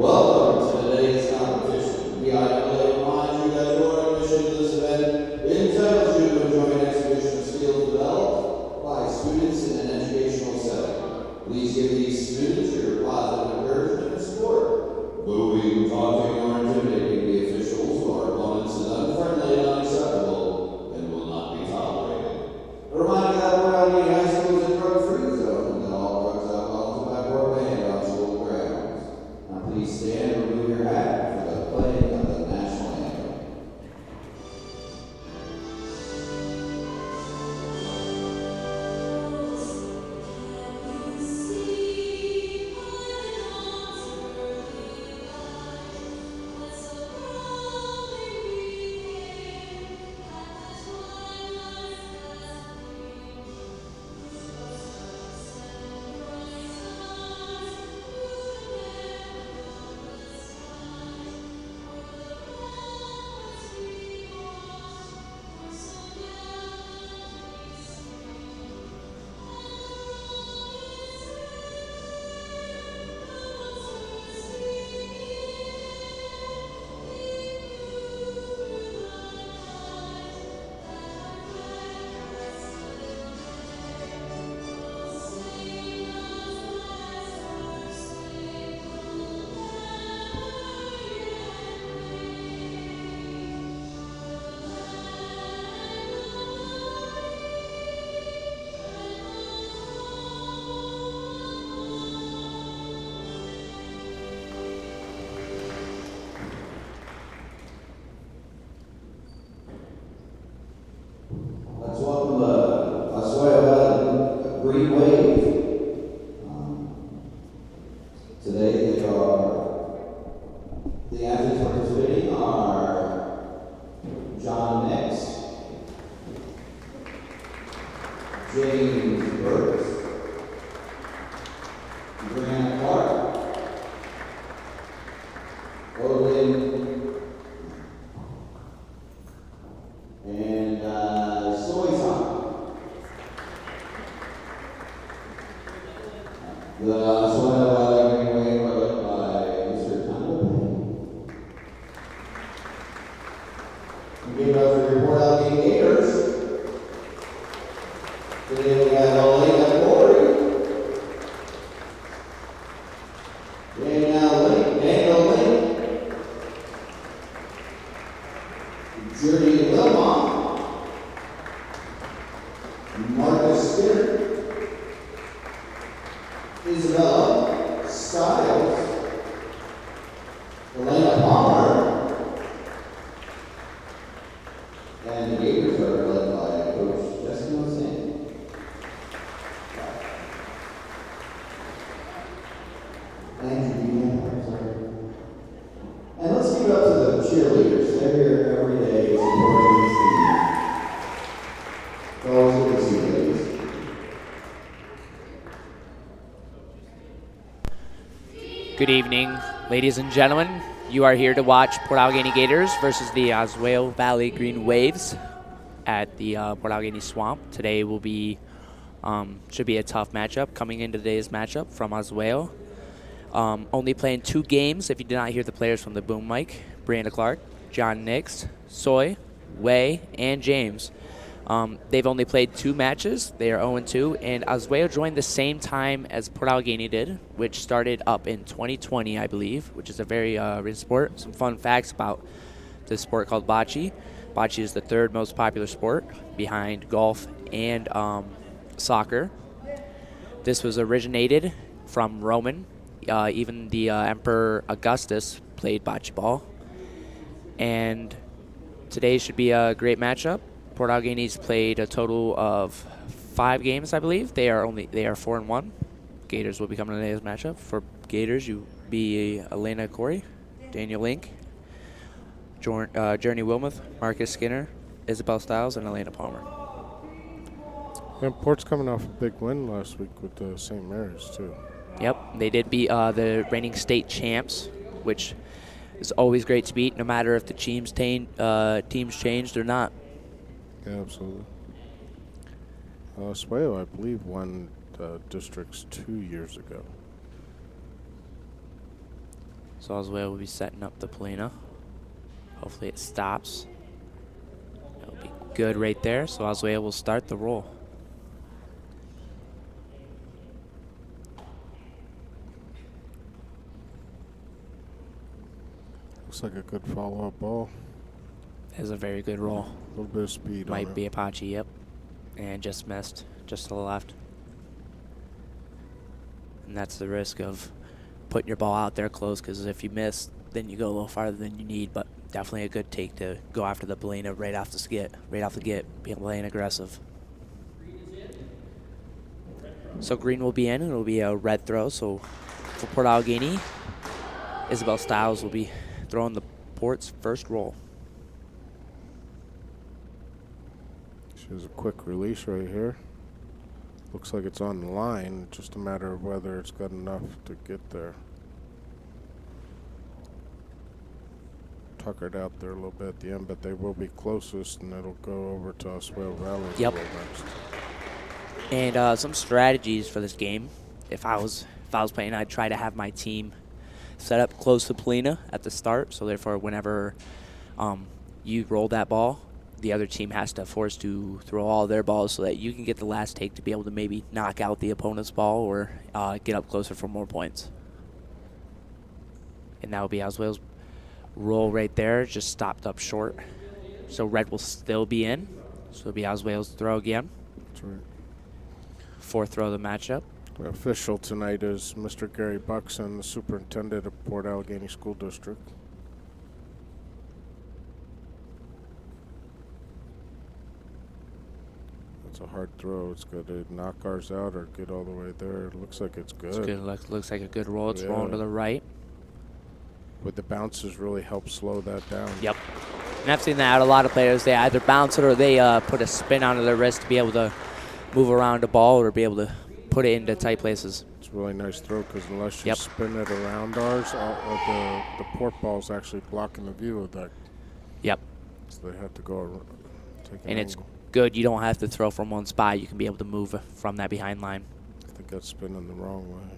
Welcome to today's competition. We remind you that your admission to this event entitles you to enjoy an exhibition of skills developed by students in an educational setting. Please give these students your positive encouragement and support. Moving, taunting, or intimidating the officials or opponents is unfriendly and unacceptable and will not be tolerated. A reminder that Allegany High School is a drug-free zone and that all drugs, alcohol, and tobacco are banned on school grounds. Now please stand and remove your hat for the playing of the national anthem. Let's welcome the Oswayo Green Wave. Today the athletes participating are John Nix, James Burks, Grant Clark, Odin, and the Oswayo Green Wave are led by Mr. Campbell. Give it up for your Port Allegany Gators. Today we got Allegany, Daniel Link, Journey Wilmot, Marcus Skinner, Isabella Stiles, Elena Palmer, and the Gators are led by Coach Jessica Singh. And let's give it up to the cheerleaders. They're here every day supporting this team. It's always good to see you, ladies. Good evening, ladies and gentlemen. You are here to watch Port Allegany Gators versus the Oswayo Valley Green Waves at the Port Allegany Swamp. Today will be should be a tough matchup coming into today's matchup from Oswayo. Only playing 2 games. If you did not hear the players from the boom mic, Brandon Clark, John Nix, Soy, Way, and James. They've only played 2 matches. They are 0-2, and Oswayo joined the same time as Port Allegany did, which started up in 2020, I believe, which is a very recent sport. Some fun facts about this sport called Bocce. Bocce is the 3rd most popular sport behind golf and soccer. This was originated from Roman. Even the Emperor Augustus played bocce ball. And today should be a great matchup. Port Allegany's played a total of 5 games, I believe. They are 4-1. Gators will be coming to today's matchup. For Gators, you be Elena Corey, Daniel Link, Journey Wilmuth, Marcus Skinner, Isabel Stiles, and Elena Palmer. And Port's coming off a big win last week with the St. Mary's, too. Yep, they did beat the reigning state champs, which is always great to beat, no matter if the teams changed or not. Yeah, absolutely. Oswayo, I believe, won districts 2 years ago. So Oswayo will be setting up the Polina. Hopefully it stops. It'll be good right there. So Oswayo will start the roll. Looks like a good follow-up ball. Is a very good roll. A little bit of speed on Might it. be Apache, yep. And just missed, just to the left. And that's the risk of putting your ball out there close, because if you miss, then you go a little farther than you need. But definitely a good take to go after the Polina right off the skit, right off the get, being playing aggressive. So green will be in, and it'll be a red throw. So for Port Allegany, Isabel Stiles will be throwing the Port's first roll. She has a quick release right here. Looks like it's on the line. Just a matter of whether it's got enough to get there. Tuckered out there a little bit at the end, but they will be closest, and it'll go over to Oswayo Valley Yep. next. And some strategies for this game. If I was playing, I'd try to have my team set up close to Polina at the start. So therefore, whenever you roll that ball, the other team has to force to throw all their balls so that you can get the last take to be able to maybe knock out the opponent's ball or get up closer for more points. And that will be Oswayo's roll right there, just stopped up short. So red will still be in. So it'll be Oswayo's throw again. That's right. Fourth throw of the matchup. The official tonight is Mr. Gary Buxton, the superintendent of Port Allegany School District. That's a hard throw. It's got to knock ours out or get all the way there. It looks like it's good. It's good. Looks like a good roll. It's Yeah. rolling to the right. But the bounces really help slow that down. Yep. And I've seen that out of a lot of players. They either bounce it or they put a spin onto their wrist to be able to move around the ball or be able to put it into tight places. It's a really nice throw because unless you Yep. spin it around ours, the port ball's actually blocking the view of that. Yep. So they have to go take an And it's angle. good. You don't have to throw from one spot. You can be able to move from that behind line. I think that's spinning the wrong way.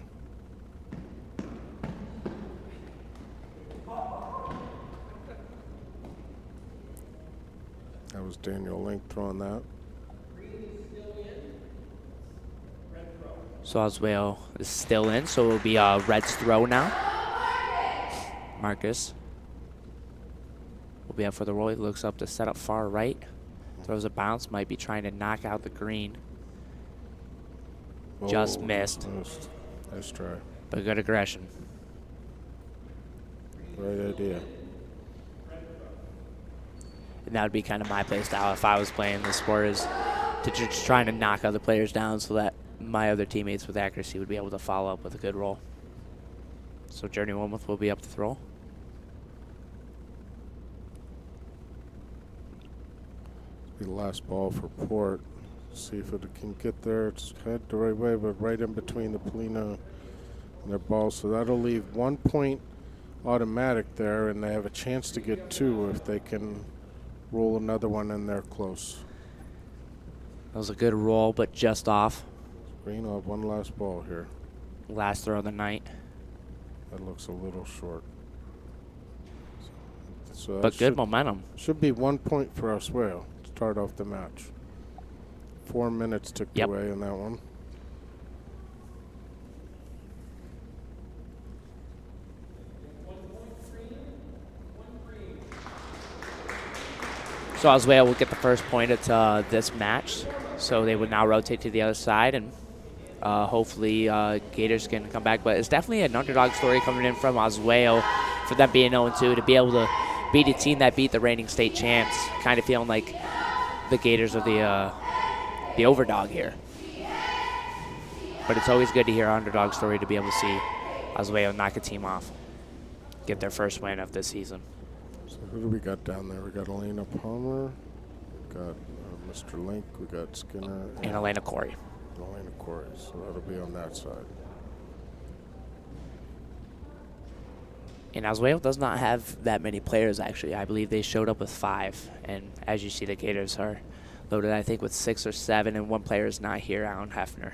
That was Daniel Link throwing that. So Oswayo is still in, so it'll be red's throw now. Marcus will be up for the roll. He looks up to set up far right. Throws a bounce, might be trying to knock out the green. Just missed. Nice try. But good aggression. Right idea. And that would be kind of my play style if I was playing this sport, is to just trying to knock other players down so that my other teammates with accuracy would be able to follow up with a good roll. So Journey Wilmoth will be up to throw. Be the last ball for Port. See if it can get there. It's head the right way, but right in between the Polina and their ball. So that'll leave 1 point automatic there, and they have a chance to get 2 if they can roll another one in there close. That was a good roll, but just off. Green will have one last ball here. Last throw of the night. That looks a little short. So that But good momentum. should be 1 point for Oswayo to start off the match. 4 minutes ticked Yep. away in that one. So Oswayo will get the first point at this match. So they would now rotate to the other side, and hopefully Gators can come back. But it's definitely an underdog story coming in from Oswayo for them being 0-2 to be able to beat a team that beat the reigning state champs. Kind of feeling like the Gators are the overdog here. But it's always good to hear an underdog story to be able to see Oswayo knock a team off, get their first win of this season. So who do we got down there? We got Elena Palmer, we got Mr. Link, we got Skinner, And Elena Corey. Elena Corey. So that'll be on that side. And Oswayo does not have that many players, actually. I believe they showed up with 5. And as you see, the Gators are loaded, I think, with 6 or 7, and one player is not here, Alan Hefner,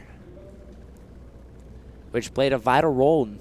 which played a vital role in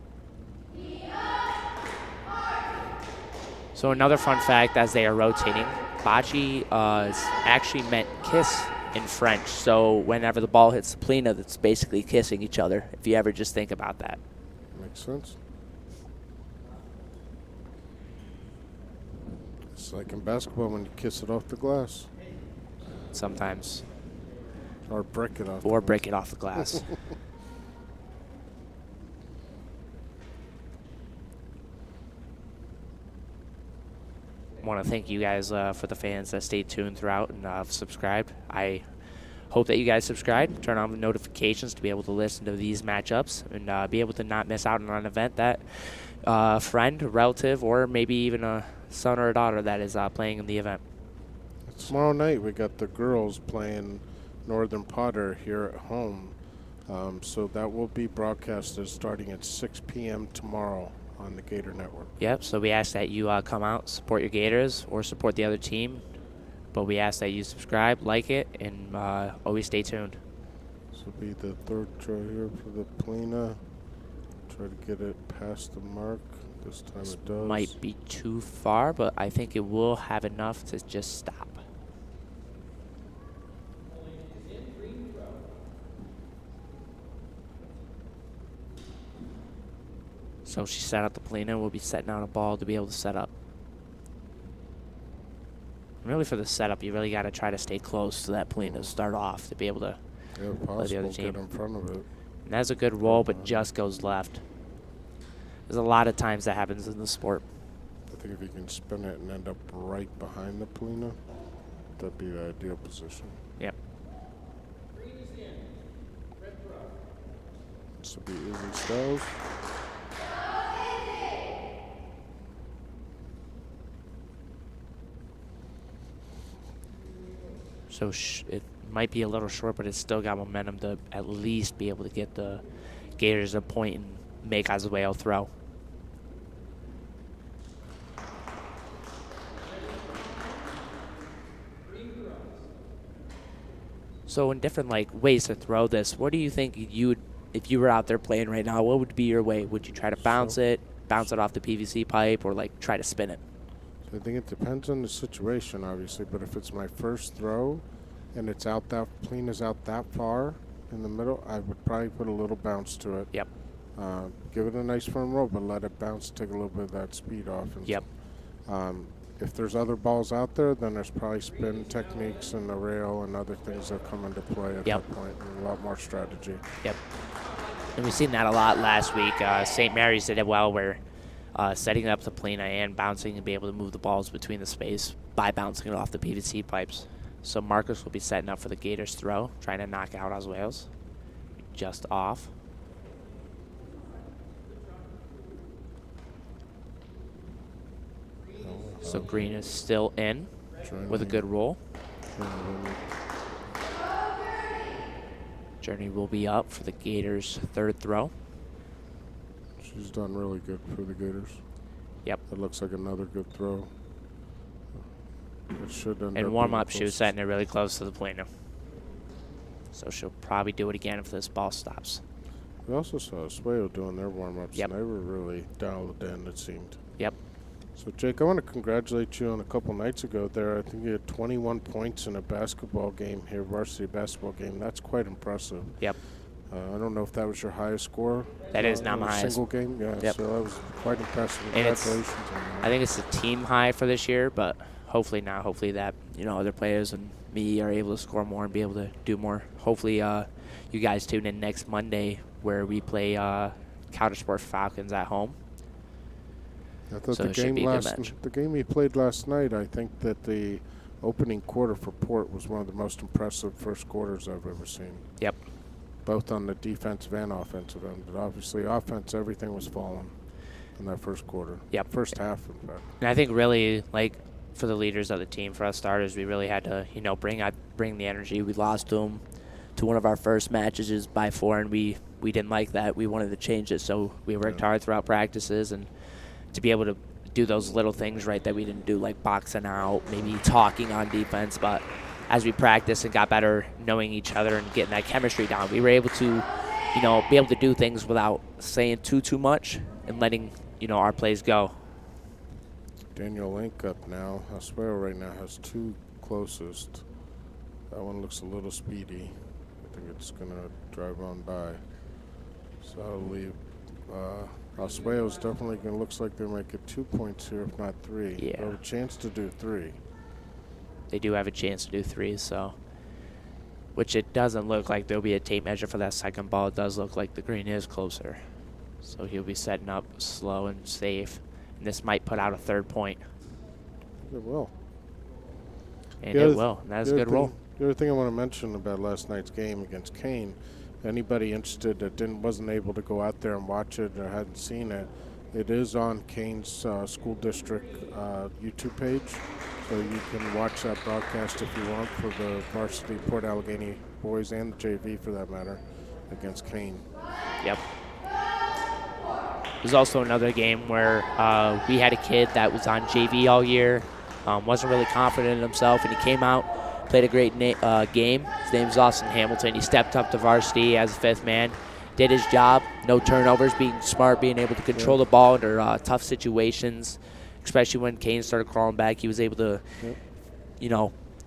So another fun fact, as they are rotating, Bocce is actually meant kiss in French. So whenever the ball hits the Plina, that's basically kissing each other, if you ever just think about that. Makes sense. It's like in basketball when you kiss it off the glass. Sometimes. Or break it off. Or break it off the glass. I want to thank you guys for the fans that stayed tuned throughout and subscribed. I hope that you guys subscribe, turn on the notifications to be able to listen to these matchups and be able to not miss out on an event that friend, relative, or maybe even a son or a daughter that is playing in the event. Tomorrow night we got the girls playing Northern Potter here at home. So that will be broadcasted starting at 6 p.m. tomorrow on the Gator Network. Yep, so we ask that you come out, support your Gators, or support the other team. But we ask that you subscribe, like it, and always stay tuned. This will be the third try here for the Plina. Try to get it past the mark. This time it does. Might be too far, but I think it will have enough to just stop. So she set out the Plina. We'll be setting out a ball to be able to set up. Really, for the setup, you really got to try to stay close to that Plina to start off to be able to play the other team. Get in front of it. And that's a good roll, but just goes left. There's a lot of times that happens in the sport. I think if you can spin it and end up right behind the Plina, that'd be the ideal position. Yep. This will be easy styles. So it might be a little short, but it's still got momentum to at least be able to get the Gators a point and make Oswayo throw. So in different ways to throw this, what do you think you would, if you were out there playing right now, what would be your way? Would you try to bounce it off the PVC pipe, or try to spin it? I think it depends on the situation, obviously, but if it's my first throw and it's out that Plina's out that far in the middle, I would probably put a little bounce to it. Yep. Give it a nice firm roll, but let it bounce, take a little bit of that speed off. And yep. If there's other balls out there, then there's probably spin techniques and the rail and other things that come into play at that point, and a lot more strategy. Yep. And we've seen that a lot last week. St. Mary's did it well, where setting up the Plina and bouncing and be able to move the balls between the space by bouncing it off the PVC pipes. So Marcus will be setting up for the Gators throw, trying to knock out Oswayo's. Just off. So green is still in with a good roll. Journey will be up for the Gators' third throw. She's done really good for the Gators. Yep. It looks like another good throw. It should end up. And warm up, she was setting it really close to the Plina. So she'll probably do it again if this ball stops. We also saw Oswayo doing their warm-ups, and they were really dialed in, it seemed. Yep. So, Jake, I want to congratulate you on a couple nights ago there. I think you had 21 points in a basketball game here, varsity basketball game. That's quite impressive. Yep. I don't know if that was your highest score. That is not my highest. Single game? Yeah, yep. So that was quite impressive. Congratulations on that. I think it's a team high for this year, but hopefully not. Hopefully that, other players and me are able to score more and be able to do more. Hopefully you guys tune in next Monday where we play Countersport Falcons at home. I thought so the game we played last night, I think that the opening quarter for Port was one of the most impressive first quarters I've ever seen. Yep. Both on the defensive and offensive end. But obviously offense, everything was falling in that first quarter. Yep. First half, in fact. And I think really, for the leaders of the team, for us starters, we really had to, bring the energy. We lost to them to one of our first matches by 4, and we didn't like that. We wanted to change it, so we worked hard throughout practices and to be able to do those little things right that we didn't do, like boxing out, maybe talking on defense. But as we practiced and got better knowing each other and getting that chemistry down, we were able to, be able to do things without saying too much and letting, our plays go. Daniel Link up now. Oswayo right now has 2 closest. That one looks a little speedy. I think it's going to drive on by. So I'll leave. Oswayo's definitely going to, looks like they might get 2 points here, if not 3. Yeah. They have a chance to do 3. They do have a chance to do 3, so. Which it doesn't look like there'll be a tape measure for that second ball. It does look like the green is closer. So he'll be setting up slow and safe. And this might put out a 3rd point. It will. And it will. And that's a good roll. The other thing I want to mention about last night's game against Kane, anybody interested that wasn't able to go out there and watch it or hadn't seen it, it is on Kane's school district YouTube page. So you can watch that broadcast if you want for the varsity Port Allegany boys and the JV for that matter against Kane. Yep. There's also another game where we had a kid that was on JV all year, wasn't really confident in himself, and he came out, played a great game. His name's Austin Hamilton. He stepped up to varsity as a 5th man, did his job, no turnovers, being smart, being able to control the ball under tough situations, especially when Kane started crawling back. He was able to,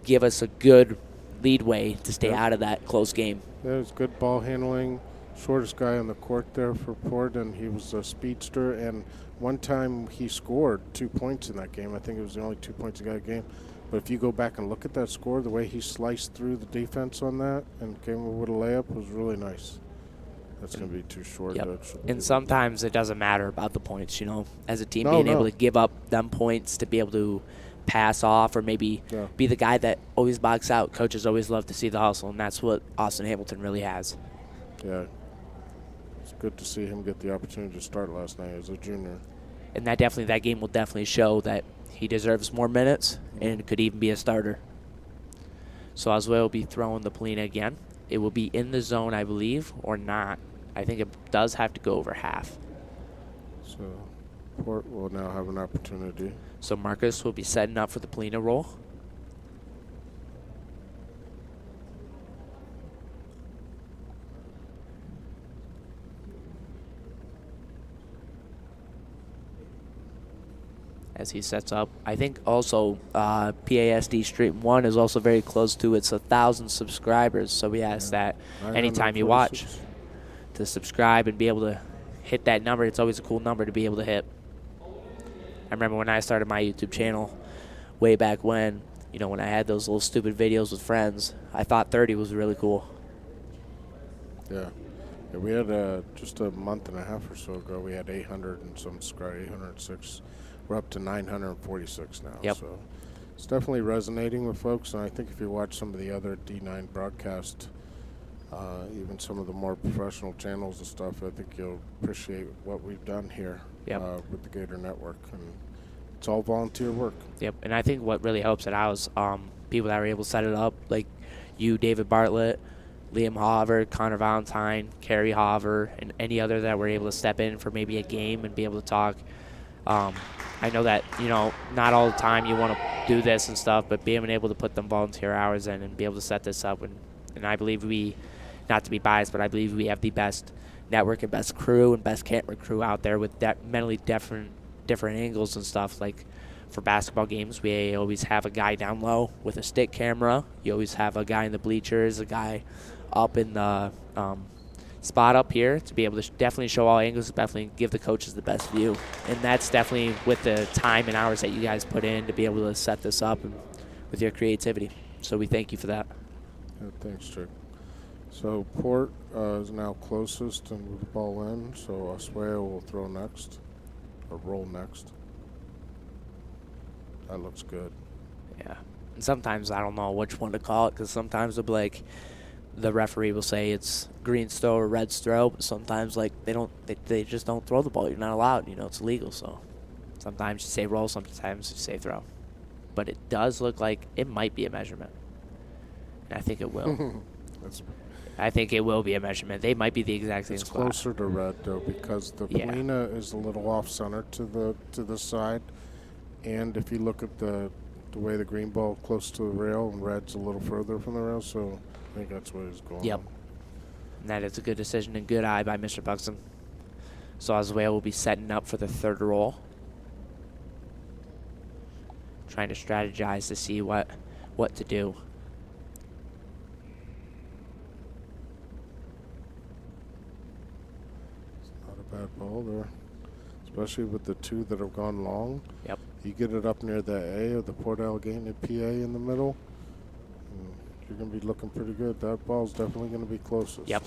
give us a good leadway to stay out of that close game. Yeah, it was good ball handling. Shortest guy on the court there for Port, and he was a speedster. And one time he scored 2 points in that game. I think it was the only 2 points he got a game. But if you go back and look at that score, the way he sliced through the defense on that and came with a layup was really nice. That's going to be too short. Yep. And sometimes it doesn't matter about the points, as a team able to give up them points to be able to pass off or maybe be the guy that always box out. Coaches always love to see the hustle, and that's what Austin Hamilton really has. Yeah. It's good to see him get the opportunity to start last night as a junior. And that game will definitely show that he deserves more minutes and could even be a starter. So Oswayo will be throwing the Polina again. It will be in the zone, I believe, or not. I think it does have to go over half. So Port will now have an opportunity. So Marcus will be setting up for the Polina roll. As he sets up, I think also PASD Stream 1 is also very close to its 1,000 subscribers. So we ask that anytime you watch to subscribe and be able to hit that number. It's always a cool number to be able to hit. I remember when I started my YouTube channel way back when, when I had those little stupid videos with friends, I thought 30 was really cool. Yeah. We had just a month and a half or so ago, we had 800 and some subscribers, 806. We're up to 946 now. Yep. So it's definitely resonating with folks. And I think if you watch some of the other D9 broadcasts, even some of the more professional channels and stuff, I think you'll appreciate what we've done here with the Gator Network. And it's all volunteer work. Yep. And I think what really helps it out is people that are able to set it up, like you, David Bartlett, Liam Hoover, Connor Valentine, Kerry Hoover, and any other that were able to step in for maybe a game and be able to talk. I know that, not all the time you want to do this and stuff, but being able to put them volunteer hours in and be able to set this up. And I believe not to be biased, but I believe we have the best network and best crew and best camera crew out there with mentally different angles and stuff. Like for basketball games, we always have a guy down low with a stick camera. You always have a guy in the bleachers, a guy up in the spot up here to be able to definitely show all angles, definitely give the coaches the best view. And that's definitely with the time and hours that you guys put in to be able to set this up and with your creativity. So we thank you for that. Yeah, thanks, Chick. So Port is now closest and with the ball in, so Oswayo will throw next, or roll next. That looks good. Yeah. And sometimes I don't know which one to call it, because sometimes it'll be like, the referee will say it's green throw or red throw, but sometimes they just don't throw the ball. You're not allowed, it's illegal. So sometimes you say roll, sometimes you say throw. But it does look like it might be a measurement. And I think it will. I think it will be a measurement. They might be the exact same spot. It's closer to red though, because the Polina is a little off center to the side, and if you look at the way the green ball close to the rail and red's a little further from the rail, so I think that's what he's going. Yep. And that is a good decision and good eye by Mr. Buxton. So Oswayo will be setting up for the third roll. trying to strategize to see what to do. It's not a bad ball there, especially with the two that have gone long. Yep. You get it up near the A of the Port Allegany PA in the middle, you're going to be looking pretty good. That ball's definitely going to be closest. Yep.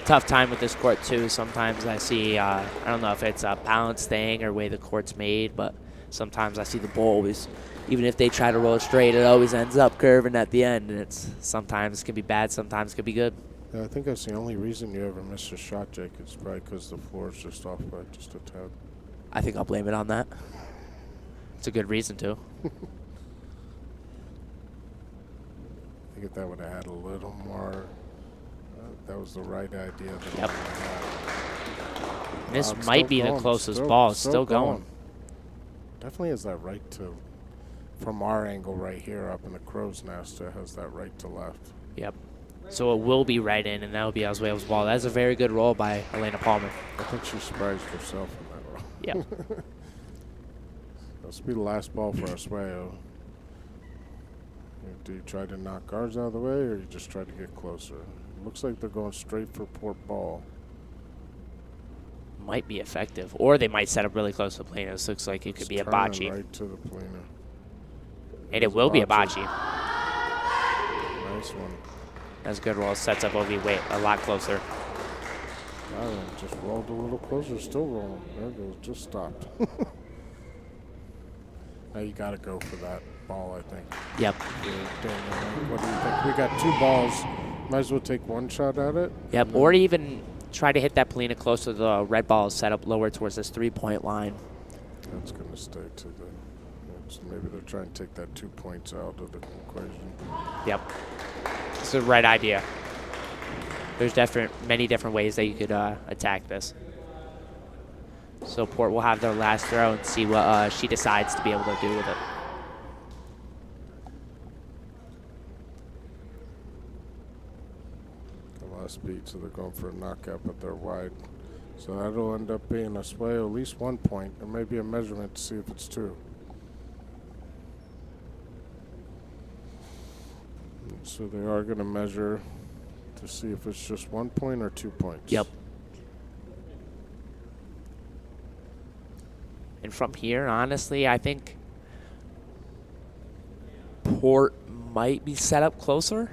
Tough time with this court, too. Sometimes I see, I don't know if it's a balance thing or way the court's made, but sometimes I see the ball always, even if they try to roll it straight, it always ends up curving at the end, and it's sometimes it can be bad, sometimes it can be good. Yeah, I think that's the only reason you ever miss a shot, Jake. It's probably because the floor is just off by just a tad. I think I'll blame it on that. It's a good reason to. I think if that would have had a little more, that was the right idea. Yep. This It's might still be going, the closest ball. It's still going. Definitely has that right to, from our angle right here up in the crow's nest, it has that right to left. Yep. So it will be right in, and that will be Oswayo's ball. That's a very good roll by Elena Palmer. I think she surprised herself in that roll. Yep. This will be the last ball for Oswayo. Do you try to knock guards out of the way, or you just try to get closer? Looks like they're going straight for port ball. Might be effective. Or they might set up really close to Plano. This looks like it could be a bocce. Right to the Plano. And it will be a bocce. Nice one. That's a good roll. Sets up OV weight a lot closer. Just rolled a little closer. Still rolling. There it goes. Just stopped. Now you got to go for that ball, I think. Yep. What do you think? We got two balls. Might as well take one shot at it. Yep. Or even try to hit that Polina close to the red ball set up lower towards this 3-point line. That's going to stay to the. So maybe they're trying to take that 2 points out of the equation. Yep. It's the right idea. There's many different ways that you could attack this. So Port will have their last throw and see what she decides to be able to do with it. The last beat, so they're going for a knockout, but they're wide. So that'll end up being a sway at least 1 point, and maybe a measurement to see if it's 2. So they are going to measure to see if it's just 1 point or 2 points. Yep. And from here, honestly, I think Port might be set up closer.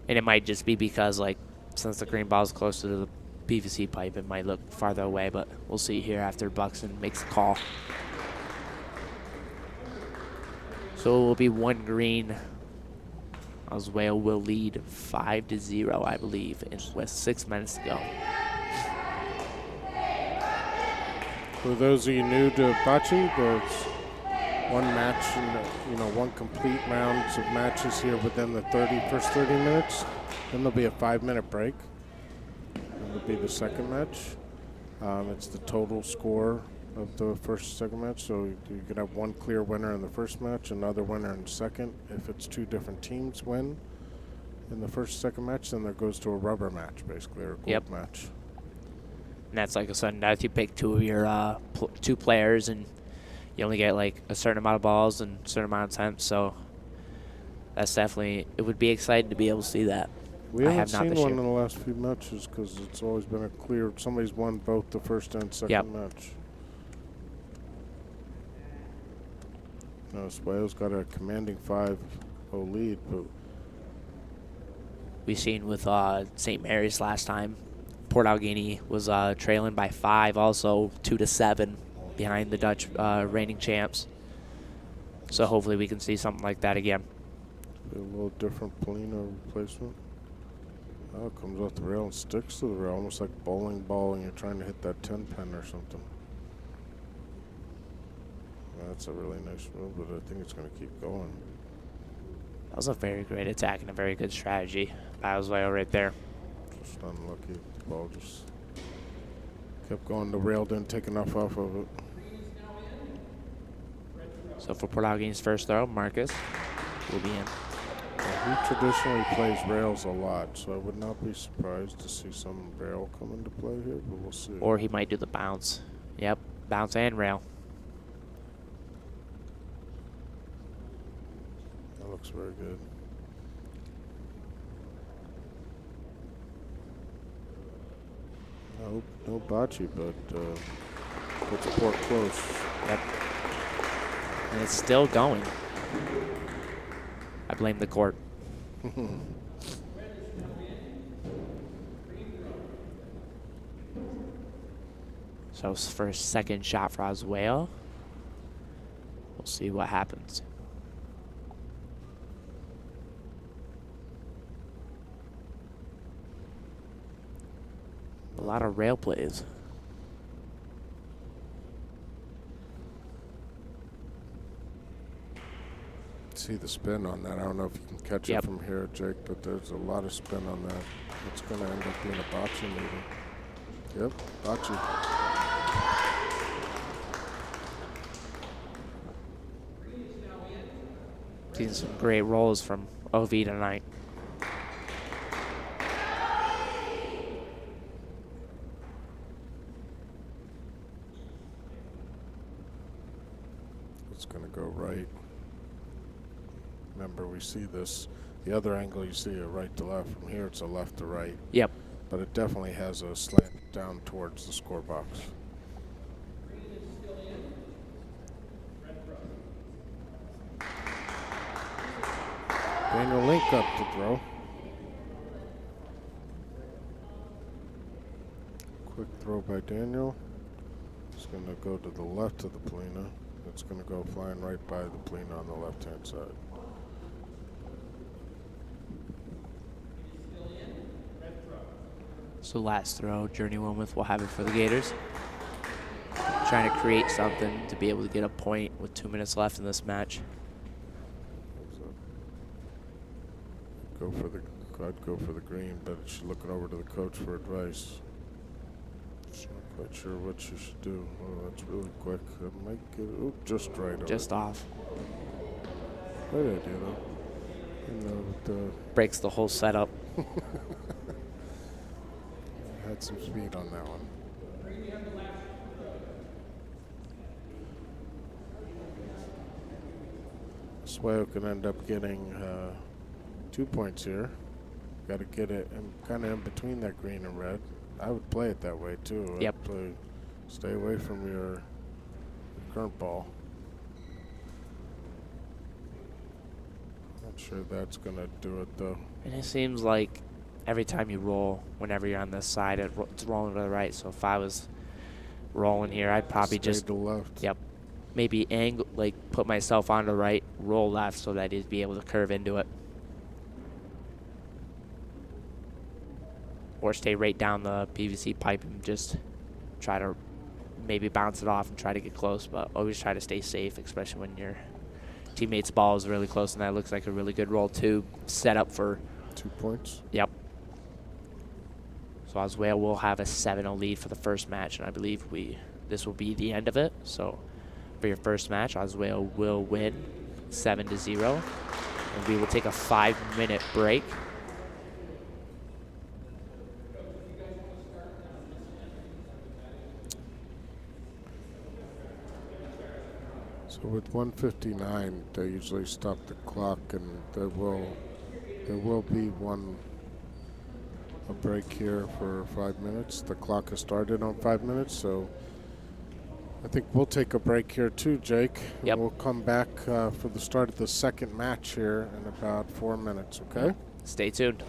And it might just be because, like, since the green ball is closer to the PVC pipe, it might look farther away, but we'll see here after Buxton makes the call. So it will be 1 green. Oswayo will lead 5-0, I believe, with 6 minutes to go. For those of you new to Bocce, there's one match, and one complete rounds of matches here within the first 30 minutes. Then there'll be a 5-minute break. And it'll be the second match. It's the total score of the first second match. So you can have one clear winner in the first match, another winner in the second. If it's 2 different teams win in the first second match, then there goes to a rubber match, basically, or a gold match. And that's like a sudden death. You pick 2 of your 2 players, and you only get like a certain amount of balls and a certain amount of attempts. So that's definitely, it would be exciting to be able to see that. We haven't seen one in the last few matches because it's always been a clear, somebody's won both the first and second match. Now, Oswayo's got a commanding 5-0 lead, but we've seen with St. Mary's last time. Port Allegany was trailing by 5, also 2-7 behind the Dutch reigning champs. So hopefully we can see something like that again. A little different Polina replacement. Oh, it comes off the rail and sticks to the rail, almost like bowling ball, and you're trying to hit that 10 pin or something. That's a really nice move, but I think it's going to keep going. That was a very great attack and a very good strategy by Oswayo right there. Just unlucky. The ball just kept going. The rail didn't take enough off of it. So for Port Allegany's first throw, Marcus will be in. Well, he traditionally plays rails a lot, so I would not be surprised to see some rail come into play here, but we'll see. Or he might do the bounce. Yep, bounce and rail. looks very good. No bocce, but puts Port close. Yep. And it's still going. I blame the court. So for a second shot for Oswayo. We'll see what happens. A lot of rail plays. See the spin on that. I don't know if you can catch it from here, Jake, but there's a lot of spin on that. It's going to end up being a bocce meeting. Yep, bocce. Seeing some great rolls from OV tonight. It's going to go right. Remember, we see this. The other angle, you see a right to left. From here, it's a left to right. Yep. But it definitely has a slant down towards the score box. Daniel Link up to throw. Quick throw by Daniel. It's going to go to the left of the Polina. It's going to go flying right by the Polina on the left-hand side. So last throw, Journey Wilmuth will have it for the Gators. Trying to create something to be able to get a point with 2 minutes left in this match. I'd go for the green, but she's looking over to the coach for advice. She's not quite sure what she should do. Oh, that's really quick. It might get just right. Just off. Great idea, though. You know, breaks the whole setup. Had some speed on that one. Oswayo can end up getting 2 points here. Got to get it kind of in between that green and red. I would play it that way too. Yep. Stay away from your current ball. Not sure that's gonna do it though. And it seems like every time you roll, whenever you're on this side, it's rolling to the right. So if I was rolling here, I'd probably Stay to the left. Yep. Maybe angle, like put myself on the right, roll left so that I'd be able to curve into it. Or stay right down the PVC pipe and just try to maybe bounce it off and try to get close, but always try to stay safe, especially when your teammate's ball is really close, and that looks like a really good roll too, set up for 2 points. Yep. So Oswayo will have a 7-0 lead for the first match, and I believe this will be the end of it. So for your first match, Oswayo will win 7-0, and we will take a 5-minute break. So with 1:59, they usually stop the clock, and there will be a break here for 5 minutes. The clock has started on 5 minutes, so I think we'll take a break here too, Jake. Yep. And we'll come back for the start of the second match here in about 4 minutes, okay? Stay tuned.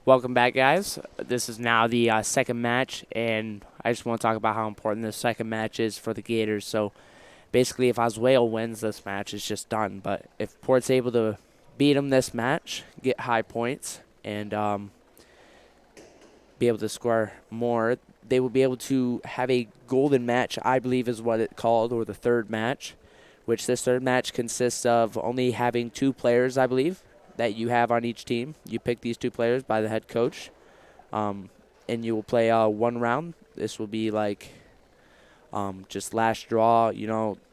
Welcome back, guys. This is now the second match, and I just want to talk about how important this second match is for the Gators. So basically, if Oswayo wins this match, it's just done. But if Port's able to beat them this match, get high points, and be able to score more, they will be able to have a golden match, I believe is what it's called, or the third match, which this third match consists of only having 2 players, I believe, that you have on each team. You pick these 2 players by the head coach, and you will play 1 round. This will be like just last draw,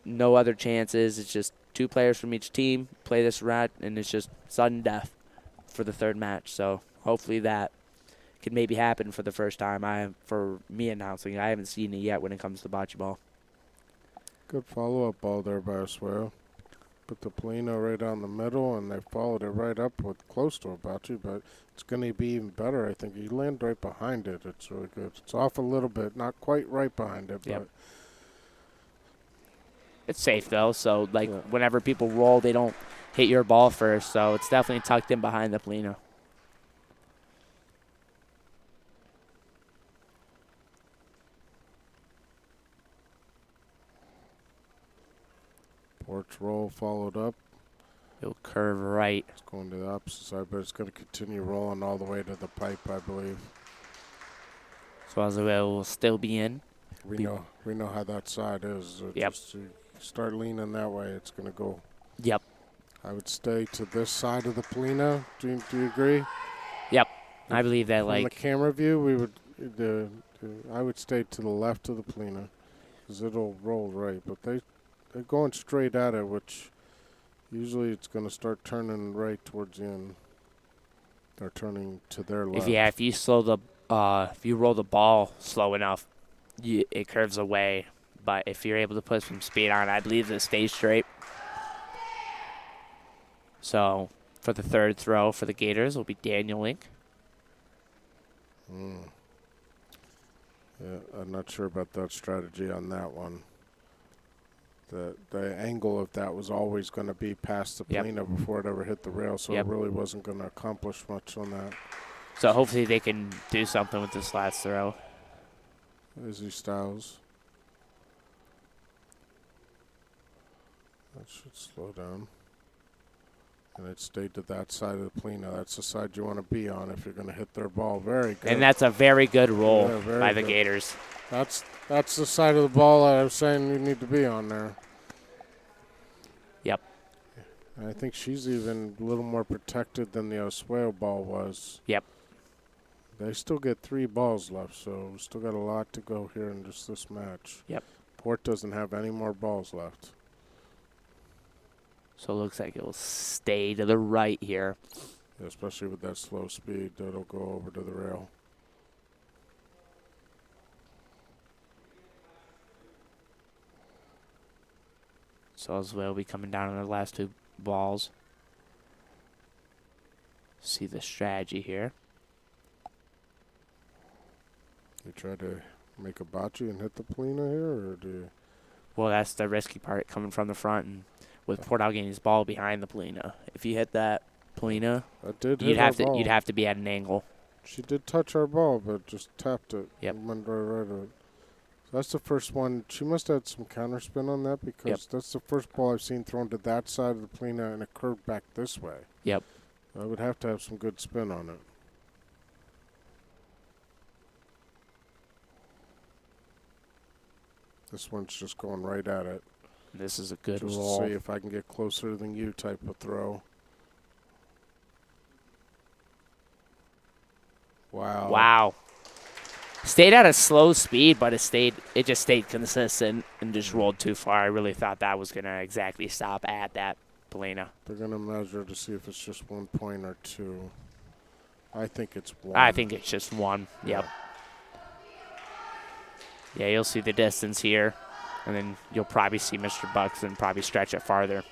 no other chances. It's just 2 players from each team play this round, and it's just sudden death for the third match. So hopefully that could maybe happen for the first time. For me announcing, I haven't seen it yet when it comes to bocce ball. Good follow-up ball there by Oswayo. Put the Polino right down the middle, and they followed it right up with close to a bocce, but it's going to be even better, I think. You land right behind it. It's really good. It's off a little bit, not quite right behind it, but it's safe, though, so whenever people roll, they don't hit your ball first, so it's definitely tucked in behind the Polino. Port's roll followed up. It'll curve right. It's going to the opposite side, but it's going to continue rolling all the way to the pipe, I believe. So Oswayo will still be in. We know how that side is. Yep. Just you start leaning that way, it's going to go. Yep. I would stay to this side of the Polino. Do you agree? Yep. I believe that, From the camera view, we would. I would stay to the left of the Polino because it'll roll right, but they're going straight at it, which usually it's going to start turning right towards the end. They're turning to their left. If you roll the ball slow enough, it curves away. But if you're able to put some speed on it, I believe it stays straight. So for the third throw for the Gators will be Daniel Link. Yeah, I'm not sure about that strategy on that one. The angle of that was always going to be past the Polino before it ever hit the rail, so it really wasn't going to accomplish much on that. So hopefully they can do something with this last throw. Izzy Styles. That should slow down. And it stayed to that side of the Polino. That's the side you want to be on if you're going to hit their ball. Very good. And that's a very good roll by the good. Gators. That's the side of the ball that I was saying you need to be on there. Yep. And I think she's even a little more protected than the Oswayo ball was. Yep. They still get 3 balls left, so we still got a lot to go here in just this match. Yep. Port doesn't have any more balls left. So it looks like it will stay to the right here. Yeah, especially with that slow speed, that'll go over to the rail. So Oswayo will be coming down on the last 2 balls. See the strategy here. You try to make a bocce and hit the Polino here, or do you? Well, that's the risky part, coming from the front and with Port Allegany's ball behind the Polino. If you hit that Polino, you'd have to be at an angle. She did touch our ball, but just tapped it. Yep. And went right at it. So that's the first one. She must have had some counterspin on that because that's the first ball I've seen thrown to that side of the Polino and it curved back this way. Yep. I would have to have some good spin on it. This one's just going right at it. This is a good just roll. To see if I can get closer than you type of throw. Wow. Wow. Stayed at a slow speed, but it just stayed consistent and just rolled too far. I really thought that was going to exactly stop at that Polino. They're going to measure to see if it's just 1 point or 2. I think it's 1. I think it's just 1. Yep. Yeah, you'll see the distance here, and then you'll probably see Mr. Buxton probably stretch it farther.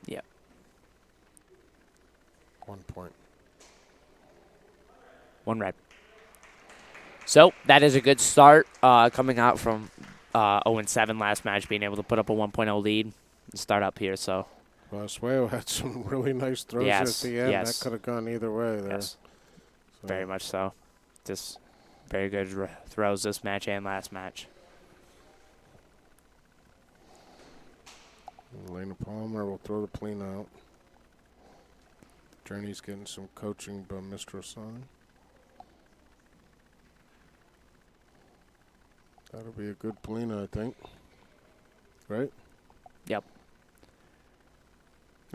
Yep. 1 point. 1 red. So that is a good start coming out from 0-7 last match, being able to put up a 1.0 lead and start up here. So Well, Oswayo had some really nice throws at the end. That could have gone either way there. Yes, so. Very much so. Just very good throws this match and last match. Elena Palmer will throw the Polina out. Journey's getting some coaching by Mr. Osani. That'll be a good Polina, I think. Right? Yep.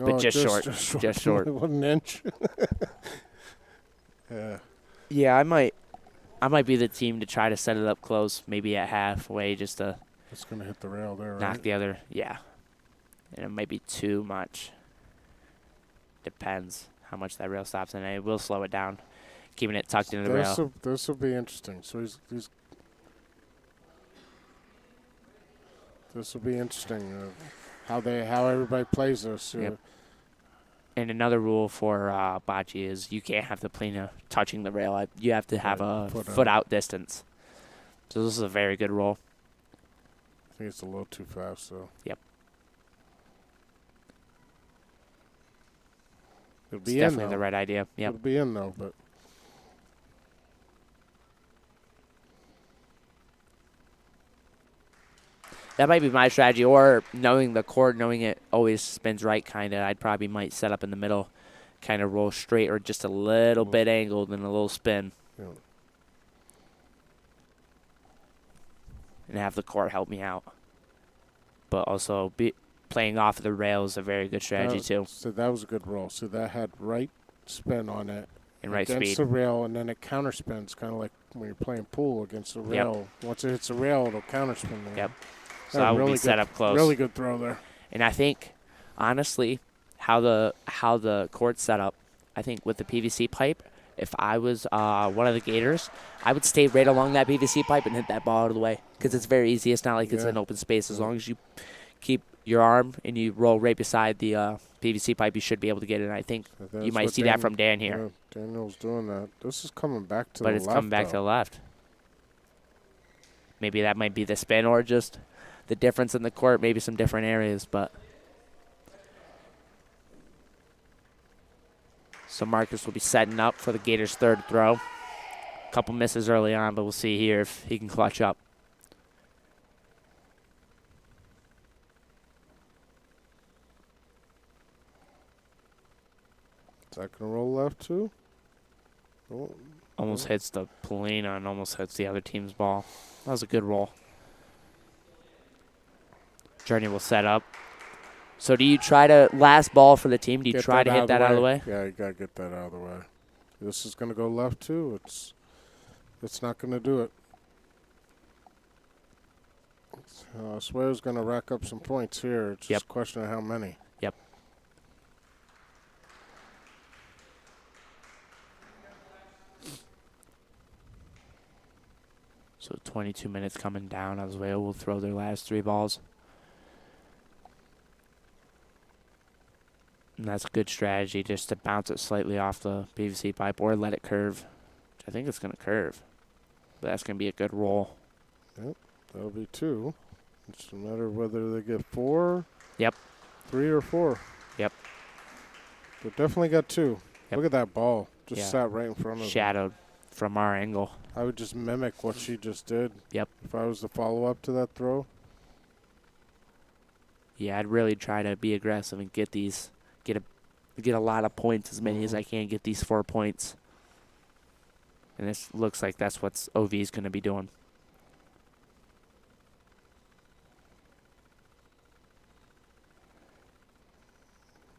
But just short. Just short. 1 inch. Yeah. Yeah, I might be the team to try to set it up close, maybe at halfway, just to. It's gonna hit the rail there. Knock right? the other. Yeah. And it might be too much. Depends how much that rail stops, and it will slow it down, keeping it tucked into the rail. This will be interesting. So he's this will be interesting. How everybody plays this. Yep. And another rule for bocce is you can't have the Polina touching the rail. You have to have a foot out distance. So this is a very good rule. I think it's a little too fast, though. Yep. It'll be it's definitely the right idea. Yep. It'll be in, though, but. That might be my strategy, or knowing the court, knowing it always spins right, kind of. I'd probably might set up in the middle, kind of roll straight or just a little bit angled and a little spin. Yeah. And have the court help me out. But also playing off of the rail is a very good strategy, too. So that was a good roll. So that had right spin on it. And right against speed. The rail, and then it counterspins, kind of like when you're playing pool against the rail. Yep. Once it hits the rail, it'll counterspin there. Yep. So that will be set up close. Really good throw there. And I think, honestly, how the court's set up, I think with the PVC pipe, if I was one of the Gators, I would stay right along that PVC pipe and hit that ball out of the way because it's very easy. It's not like it's an open space. As long as you keep your arm and you roll right beside the PVC pipe, you should be able to get it. And I think you might see that from Dan here. Yeah, Daniel's doing that. This is coming back to but the it's left. Coming back to the left. Maybe that might be the spin or just the difference in the court, maybe some different areas, but. So Marcus will be setting up for the Gators' third throw. A couple misses early on, but we'll see here if he can clutch up. Is that going to roll left too? Oh. Almost hits the Polina and almost hits the other team's ball. That was a good roll. Journey will set up. So do you try to, last ball for the team, do you try to hit that out of the way? Yeah, you got to get that out of the way. This is going to go left too. It's not going to do it. Oswayo's going to rack up some points here. It's just a question of how many. Yep. So 22 minutes coming down. Oswayo will throw their last 3 balls. And that's a good strategy, just to bounce it slightly off the PVC pipe or let it curve. Which I think it's going to curve. But that's going to be a good roll. Yep, that'll be 2. It's a matter of whether they get 4, Yep. 3 or 4. Yep. They definitely got 2. Yep. Look at that ball. Just sat right in front of them. Shadowed from our angle. I would just mimic what she just did. Yep. If I was the follow-up to that throw. Yeah, I'd really try to be aggressive and get these, get a lot of points, as many as I can, get these 4 points. And this looks like that's what OV is going to be doing.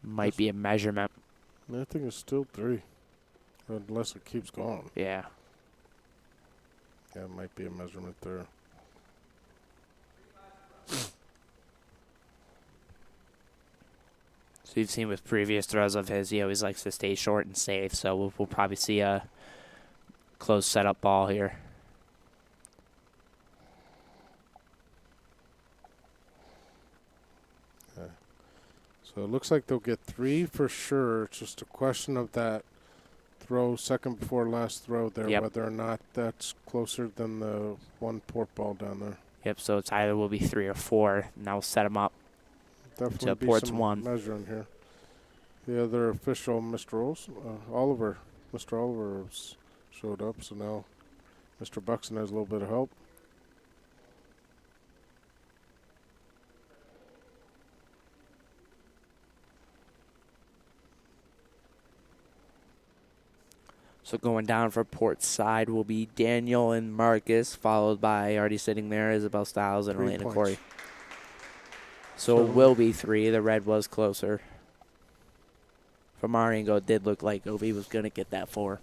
Might be a measurement. I think it's still 3. Unless it keeps going. Yeah. Yeah, it might be a measurement there. So you've seen with previous throws of his, he always likes to stay short and safe. So we'll probably see a close setup ball here. Okay. So it looks like they'll get 3 for sure. It's just a question of that throw, second before last throw there, whether or not that's closer than the 1 port ball down there. Yep, so it's either will be 3 or 4. Now we'll set them up. definitely be Port's some 1. measuring here. The other official, Mr. Oliver, Mr. Oliver showed up, so now Mr. Buxton has a little bit of help. So going down for Port's side will be Daniel and Marcus, followed by, already sitting there, Isabel Stiles and 3 Elena points. Corey. So it will be 3. The red was closer. From our angle, it did look like Ovi was going to get that 4.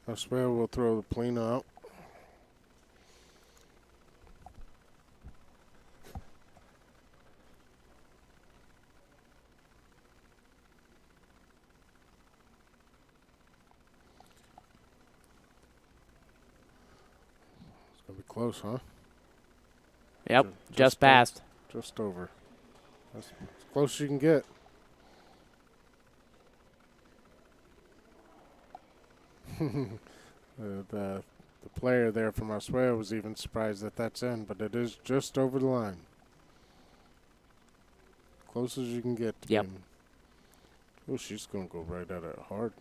Oswayo will throw the Polina out. It's going to be close, huh? Yep, just passed. Just over. That's as close as you can get. The player there from Oswayo was even surprised that that's in, but it is just over the line. Close as you can get. Yep. Oh, she's going to go right at it hard.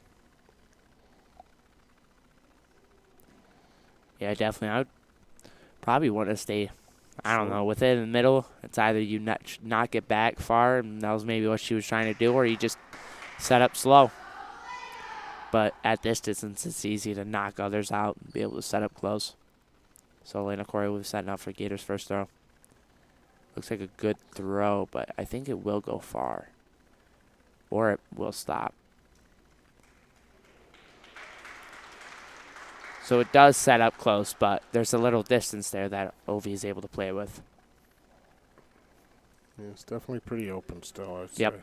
Yeah, definitely. I would probably want to stay, I don't know, with it in the middle. It's either you knock it back far, and that was maybe what she was trying to do, or you just set up slow. But at this distance, it's easy to knock others out and be able to set up close. So Elena Corey will be setting up for Gator's first throw. Looks like a good throw, but I think it will go far. Or it will stop. So it does set up close, but there's a little distance there that Ovi is able to play with. Yeah, it's definitely pretty open still, I'd Yep. say.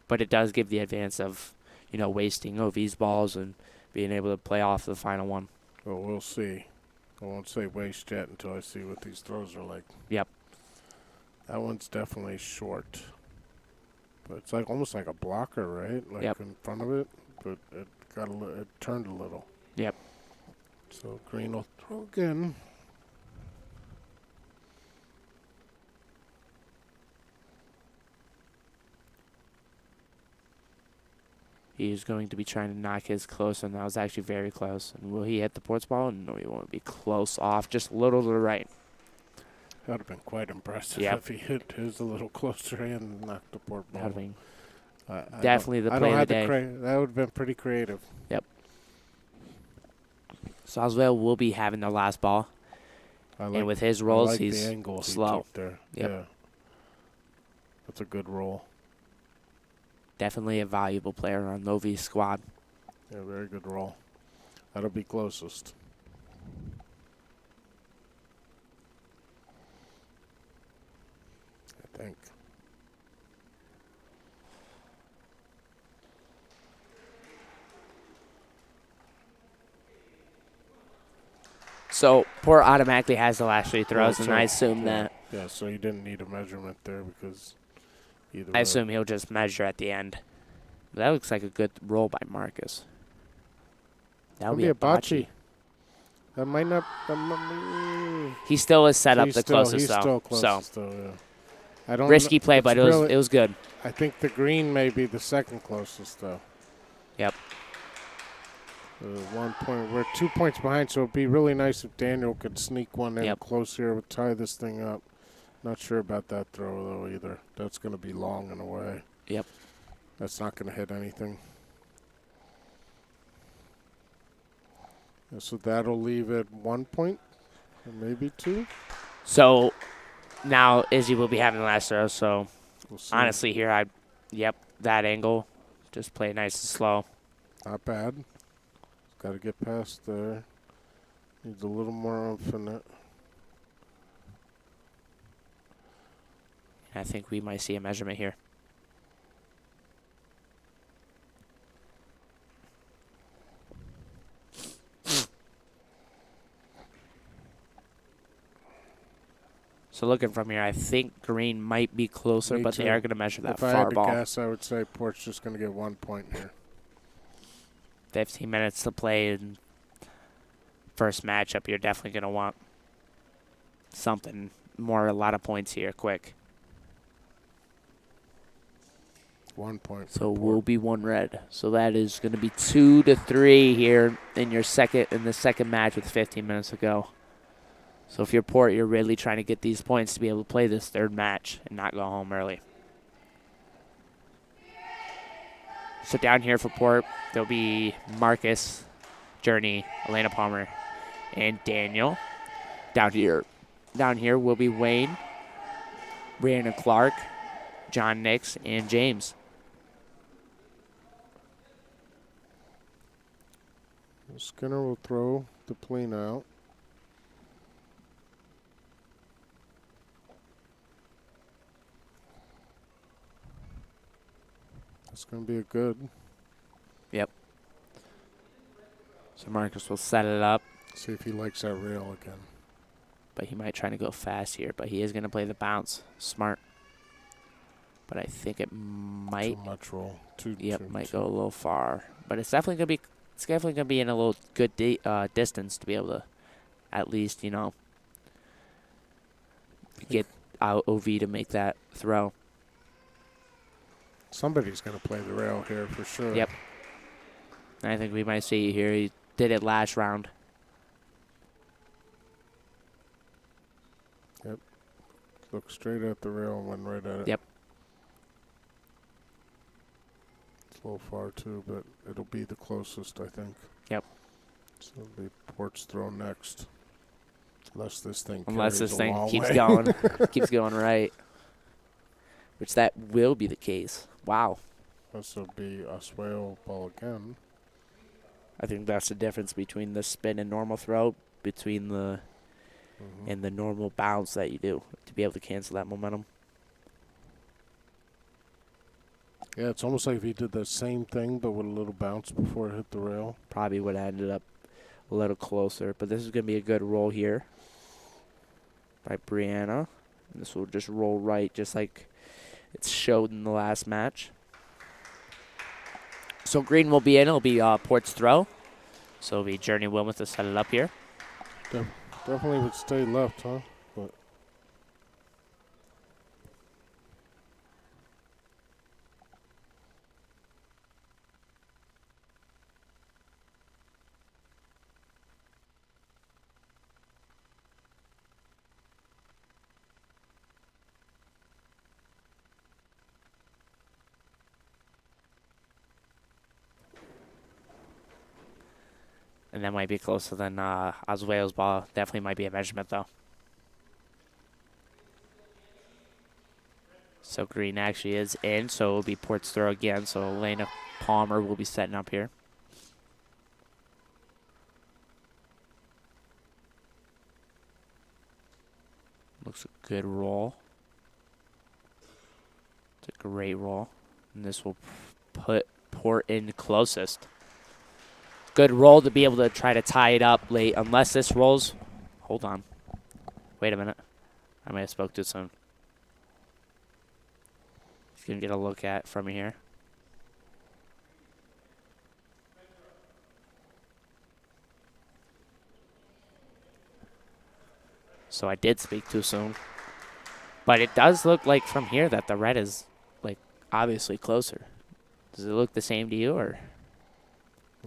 But it does give the advance of, you know, wasting Ovi's balls and being able to play off the final one. Well, we'll see. I won't say waste yet until I see what these throws are like. Yep. That one's definitely short. But it's like almost like a blocker, right? Like Yep. in front of it. But it it turned a little. Yep. So Green will throw again. He's going to be trying to knock his close, and that was actually very close. And will he hit the Ports ball? No, he won't be close off, just a little to the right. That would have been quite impressive Yep. if he hit his a little closer and knocked the port ball. That would have been I definitely the don't play of have the day. that would have been pretty creative. Yep. So Oswayo will be having the last ball. And with his rolls, I like he's the angle slow. He took there. Yep. Yeah. That's a good roll. Definitely a valuable player on Novi's squad. Yeah, very good roll. That'll be closest. I think. So Port automatically has the last 3 throws, Well, and I so- assume yeah, that Yeah, so you didn't need a measurement there because either I way. assume he'll just measure at the end. But that looks like a good roll by Marcus. That would Could be a bocce. That might not. That might, He still is set up he's the still, closest, he's though. still So closest, though, yeah. I don't risky know, play, it's but really- it was good. I think the green may be the second closest, though. Yep. 1 point. We're 2 points behind, so it'd be really nice if Daniel could sneak one in Yep. close here, would tie this thing up. Not sure about that throw, though, either. That's going to be long in a way. Yep. That's not going to hit anything. And so that'll leave it 1 point, or maybe 2. So now Izzy will be having the last throw. So We'll see. honestly, here that angle, just play it nice and slow. Not bad. Got to get past there. Needs a little more oomph in it. I think we might see a measurement here. So looking from here, I think green might be closer, Me but they too. are going to measure that If I far had to ball. guess, I would say Port's just going to get 1 point here. 15 minutes to play in first matchup. You're definitely going to want something more, a lot of points here, quick. 1 point. So we'll be one red. So that is going to be 2-3 here in the second match with 15 minutes to go. So if you're Port, you're really trying to get these points to be able to play this third match and not go home early. So down here for Port, there'll be Marcus, Journey, Elena Palmer, and Daniel. Down here will be Wayne, Brandon Clark, John Nix, and James. Skinner will throw the Polina out. It's going to be a good. Yep. So Marcus will set it up. See if he likes that rail again. But he might try to go fast here. But he is going to play the bounce. Smart. But I think it might. Too much roll. Might go a little far. But it's definitely going to be in a little good distance to be able to at least, get out OV to make that throw. Somebody's going to play the rail here for sure. Yep. I think we might see it here. He did it last round. Yep. Looked straight at the rail and went right at it. Yep. It's a little far too, but it'll be the closest, I think. Yep. So it'll be Port's throw next. Unless this thing keeps going. Keeps going right. Which that will be the case. Wow. This will be Oswayo ball again. I think that's the difference between the spin and normal throw, between the and the normal bounce that you do to be able to cancel that momentum. Yeah, it's almost like if he did the same thing but with a little bounce before it hit the rail. Probably would have ended up a little closer. But this is going to be a good roll here by Brianna. And this will just roll right just like it's showed in the last match. So green will be in. It'll be Port's throw. So it'll be Journey Wilmuth to set it up here. Definitely would stay left, huh? But And that might be closer than Oswayo's ball. Definitely might be a measurement, though. So green actually is in, so it'll be Port's throw again. So Elena Palmer will be setting up here. Looks a good roll. It's a great roll. And this will put Port in closest. Good roll to be able to try to tie it up late. Unless this rolls. Hold on. Wait a minute. I may have spoke too soon. You can get a look at from here. So I did speak too soon. But it does look like from here that the red is like obviously closer. Does it look the same to you or?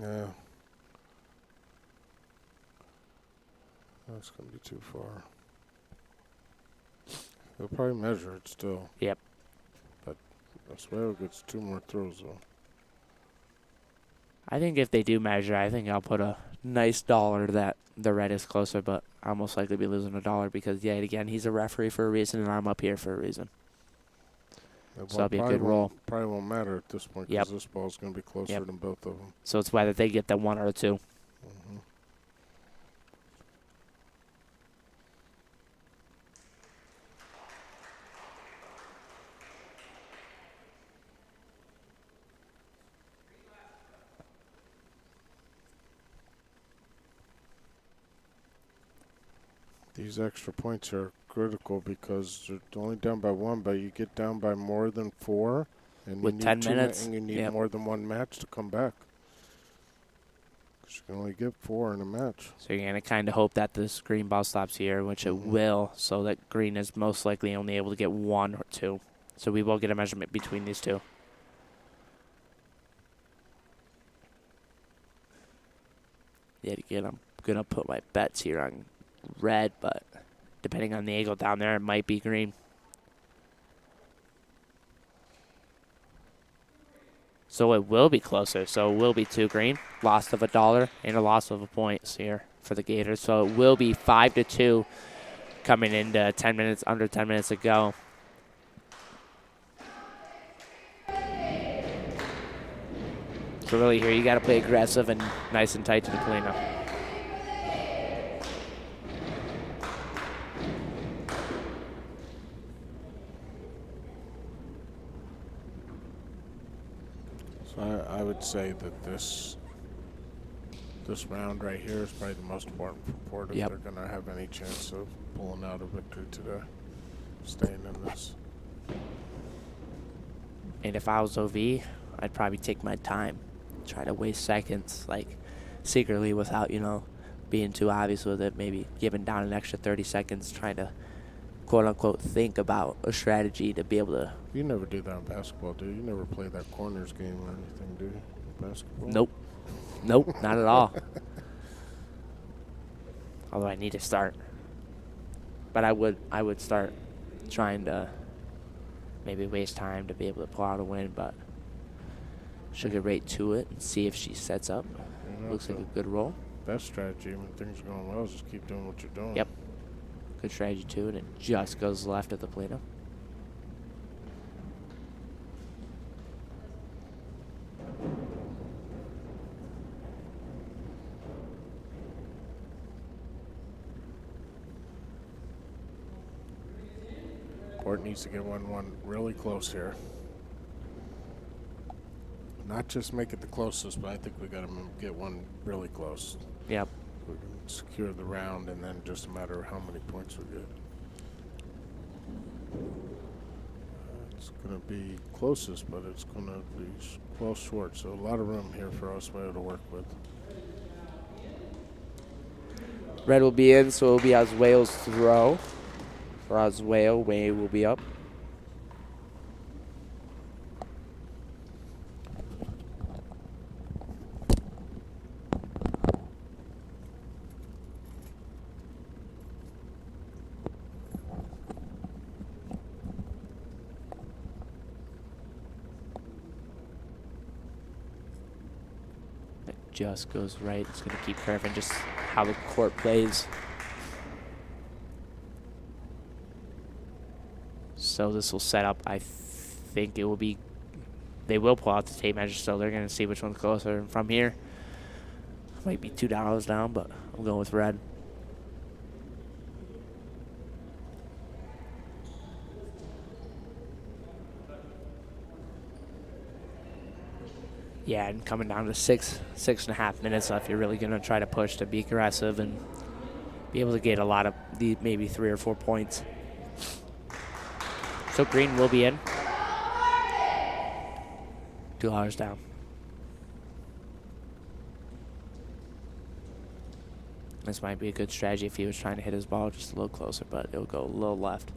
yeah. That's going to be too far. They'll probably measure it still. Yep. But Oswayo gets 2 more throws, though. I think if they do measure, I think I'll put a nice dollar that the red is closer, but I'll most likely be losing $1 because, yet again, he's a referee for a reason, and I'm up here for a reason. So that'll be a good roll. Probably won't matter at this point because this ball's going to be closer than both of them. So it's whether they get the 1 or the 2. These extra points are critical because they're only down by 1, but you get down by more than 4, and With you need 10 2 minutes, and you need yep. more than 1 match to come back. Because you can only get 4 in a match. So you're going to kind of hope that this green ball stops here, which it will, so that green is most likely only able to get 1 or 2. So we will get a measurement between these two. Yet again, I'm going to put my bets here on red, but depending on the angle down there, it might be green. So it will be closer. So it will be 2 green. Loss of $1 and a loss of a point here for the Gators. So it will be 5-2 coming into 10 minutes, under 10 minutes to go. So really here you got to play aggressive and nice and tight to the Polina. So I would say that this round right here is probably the most important for Port if Yep. they're going to have any chance of pulling out a victory today, staying in this. And if I was OV, I'd probably take my time. Try to waste seconds, like, secretly without, being too obvious with it. Maybe giving down an extra 30 seconds, trying to, quote-unquote, think about a strategy to be able to... You never do that in basketball, do you? You never play that corners game or anything, do you, in basketball? Nope. Nope, not at all. Although I need to start. But I would start trying to maybe waste time to be able to pull out a win, but should get right to it and see if she sets up. Looks like a good roll. Best strategy when things are going well is just keep doing what you're doing. Yep. Good strategy too, and it just goes left of the Polina. Port needs to get one really close here. Not just make it the closest, but I think we got to get one really close. Yep. We can secure the round, and then just a matter of how many points we get. It's going to be closest, but it's going to be well short. So a lot of room here for Oswayo to work with. Red will be in, so it will be Oswayo's throw. For Oswayo, Way will be up. It just goes right. It's going to keep curving, just how the court plays. So this will set up, I think it will be, they will pull out the tape measure, so they're going to see which one's closer. And from here, might be $2 down, but I'm going with red. Yeah, and coming down to 6.5 minutes left, you're really going to try to push to be aggressive and be able to get a lot of the maybe 3 or 4 points. So green will be in. $2 down. This might be a good strategy if he was trying to hit his ball just a little closer, but it'll go a little left.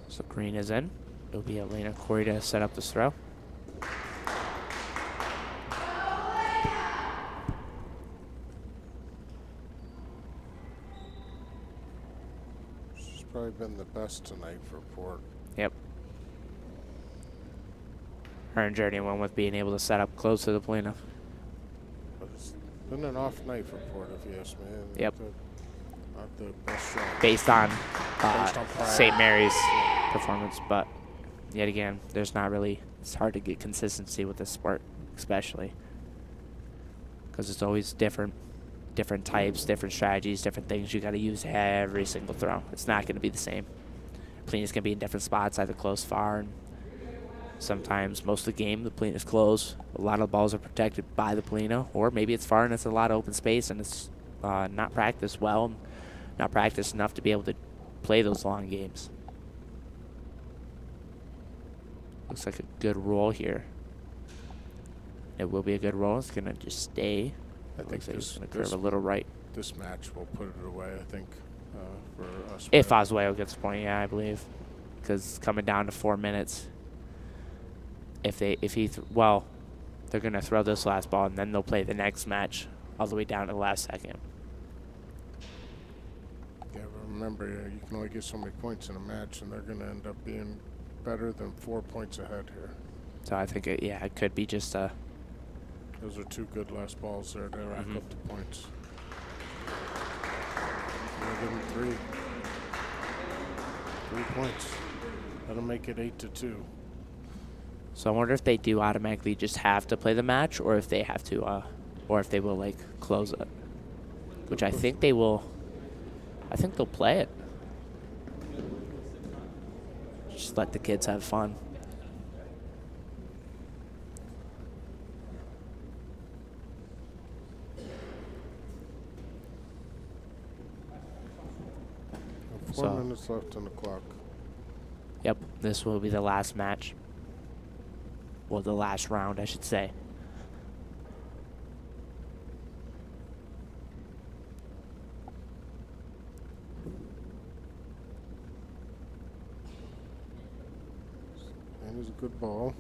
So green is in. It'll be Elena Corey to set up this throw. She's probably been the best tonight for Port. Yep. Her and Journey won with being able to set up close to the Polina. But it's been an off night for Port, if you ask me. Yep. Not the best shot. Based on prior. St. Mary's performance, but yet again, there's not really, it's hard to get consistency with this sport, especially because it's always different types, different strategies, different things you got to use every single throw. It's not going to be the same. Polina's going to be in different spots, either close, far, and Sometimes, most of the game, the Polina's close. A lot of the balls are protected by the Polina, or maybe it's far and it's a lot of open space and it's not practiced well, not practiced enough to be able to play those long games. Looks like a good roll here. It will be a good roll. It's going to just stay. I think Looks like it's this, going to curve a little right. this match will put it away, I think, for us. If Oswayo gets a point, yeah, I believe. Because coming down to 4 minutes, they're going to throw this last ball and then they'll play the next match all the way down to the last second. Yeah, but remember, you can only get so many points in a match, and they're going to end up being better than 4 points ahead here. So I think, it could be just a... Those are 2 good last balls there to rack up the points. I'll give them 3 points. That'll make it 8-2. So I wonder if they do automatically just have to play the match, or if they have to, or if they will like close it. Which I think they will. I think they'll play it. Just let the kids have fun. Four minutes left on the clock. Yep, this will be the last match. Well, the last round, I should say. And it's a good ball.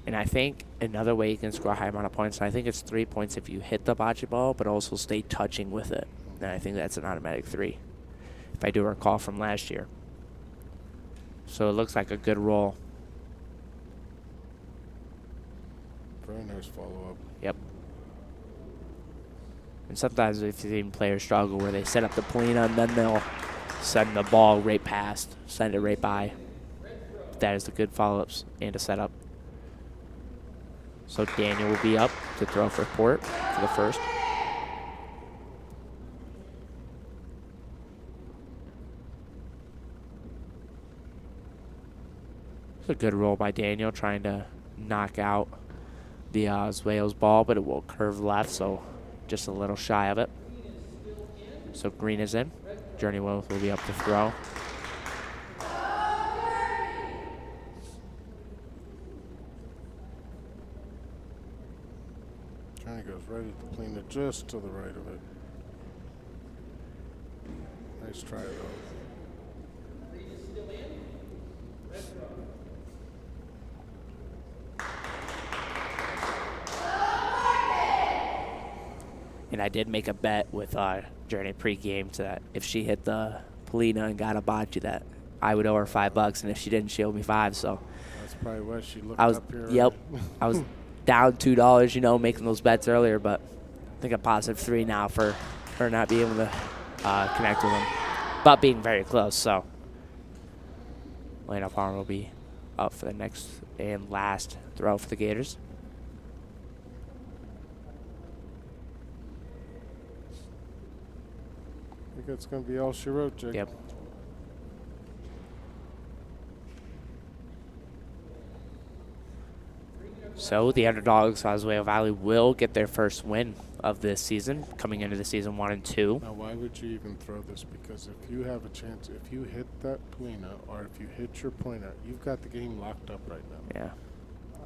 And I think another way you can score a high amount of points, and I think it's 3 points if you hit the bocce ball, but also stay touching with it. And I think that's an automatic 3, if I do recall from last year. So it looks like a good roll. Very nice follow-up. Yep. And sometimes we've seen players struggle where they set up the Polina and then they'll send the ball right past, send it right by. That is the good follow-ups and a setup. So Daniel will be up to throw for Port for the first. It's a good roll by Daniel, trying to knock out the Oswayo's ball, but it will curve left, so just a little shy of it. So green is in. Journey will be up to throw. Johnny goes right at the Polina, just to the right of it. Nice try, though. And I did make a bet with Journey pregame to that if she hit the Polina and got a bocce, that I would owe her $5, and if she didn't, she owed me $5. So that's probably why she looked I was, up here. yep, I was down $2, you know, making those bets earlier, but I think a positive 3 now for her not being able to connect with them, but being very close. So Lena Palmer will be up for the next and last throw for the Gators. I think it's going to be all she wrote, Jake. Yep. So the underdogs, Oswayo Valley, will get their first win of this season, coming into the season 1-2. Now, why would you even throw this? Because if you have a chance, if you hit that Polina or if you hit your pointer, you've got the game locked up right now. Yeah.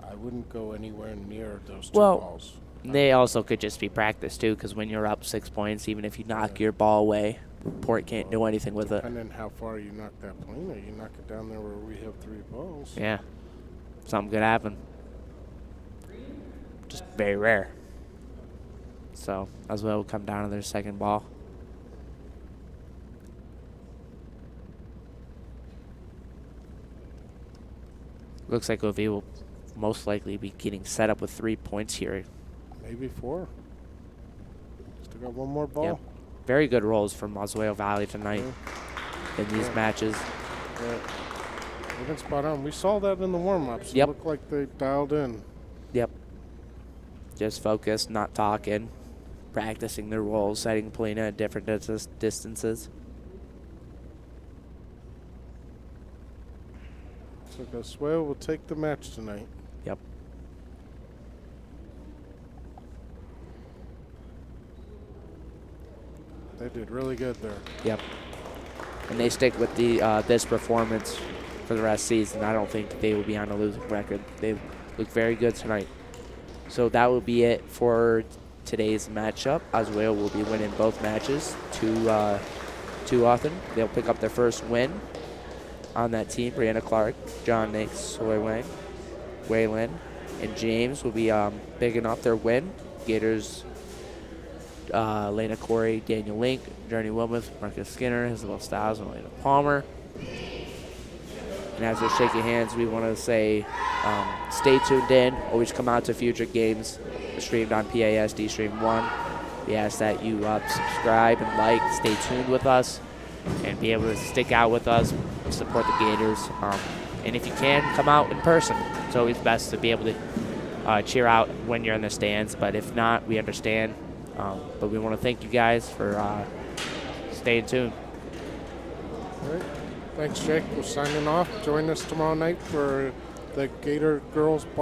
I wouldn't go anywhere near those two Well, balls. they also could just be practice, too, because when you're up 6 points, even if you knock your ball away, Port can't do anything with it. Depending how far you knock that Polina, you knock it down there where we have 3 balls. Yeah. Something could happen. Just very rare. So Oswayo will come down to their second ball. Looks like Ovi will most likely be getting set up with 3 points here. Maybe 4. Still got one more ball. Yep. Very good rolls from Oswayo Valley tonight in these matches. Yeah. They've been spot on. We saw that in the warm-ups. Yep. It looked like they dialed in. Yep. Just focused, not talking, practicing their rolls, setting Polina at different distances. Looks like Oswayo will take the match tonight. Yep. They did really good there. Yep. And they stick with the this performance for the rest of the season. I don't think they will be on a losing record. They look very good tonight. So that will be it for today's matchup. Oswayo will be winning both matches 2-0. They'll pick up their first win on that team. Brianna Clark, John Nix, Soy Wang, Waylon, and James will be picking up their win. Gators, Lena Corey, Daniel Link, Journey Wilmoth, Marcus Skinner, Isabel Stiles, and Elena Palmer. And as they're shaking hands, we want to say stay tuned in. Always come out to future games streamed on PASD Stream 1. We ask that you subscribe and like, stay tuned with us, and be able to stick out with us, support the Gators. And if you can, come out in person. It's always best to be able to cheer out when you're in the stands, but if not, we understand. But we want to thank you guys for staying tuned. All right. Thanks, Jake. We're signing off. Join us tomorrow night for the Gator girls ball.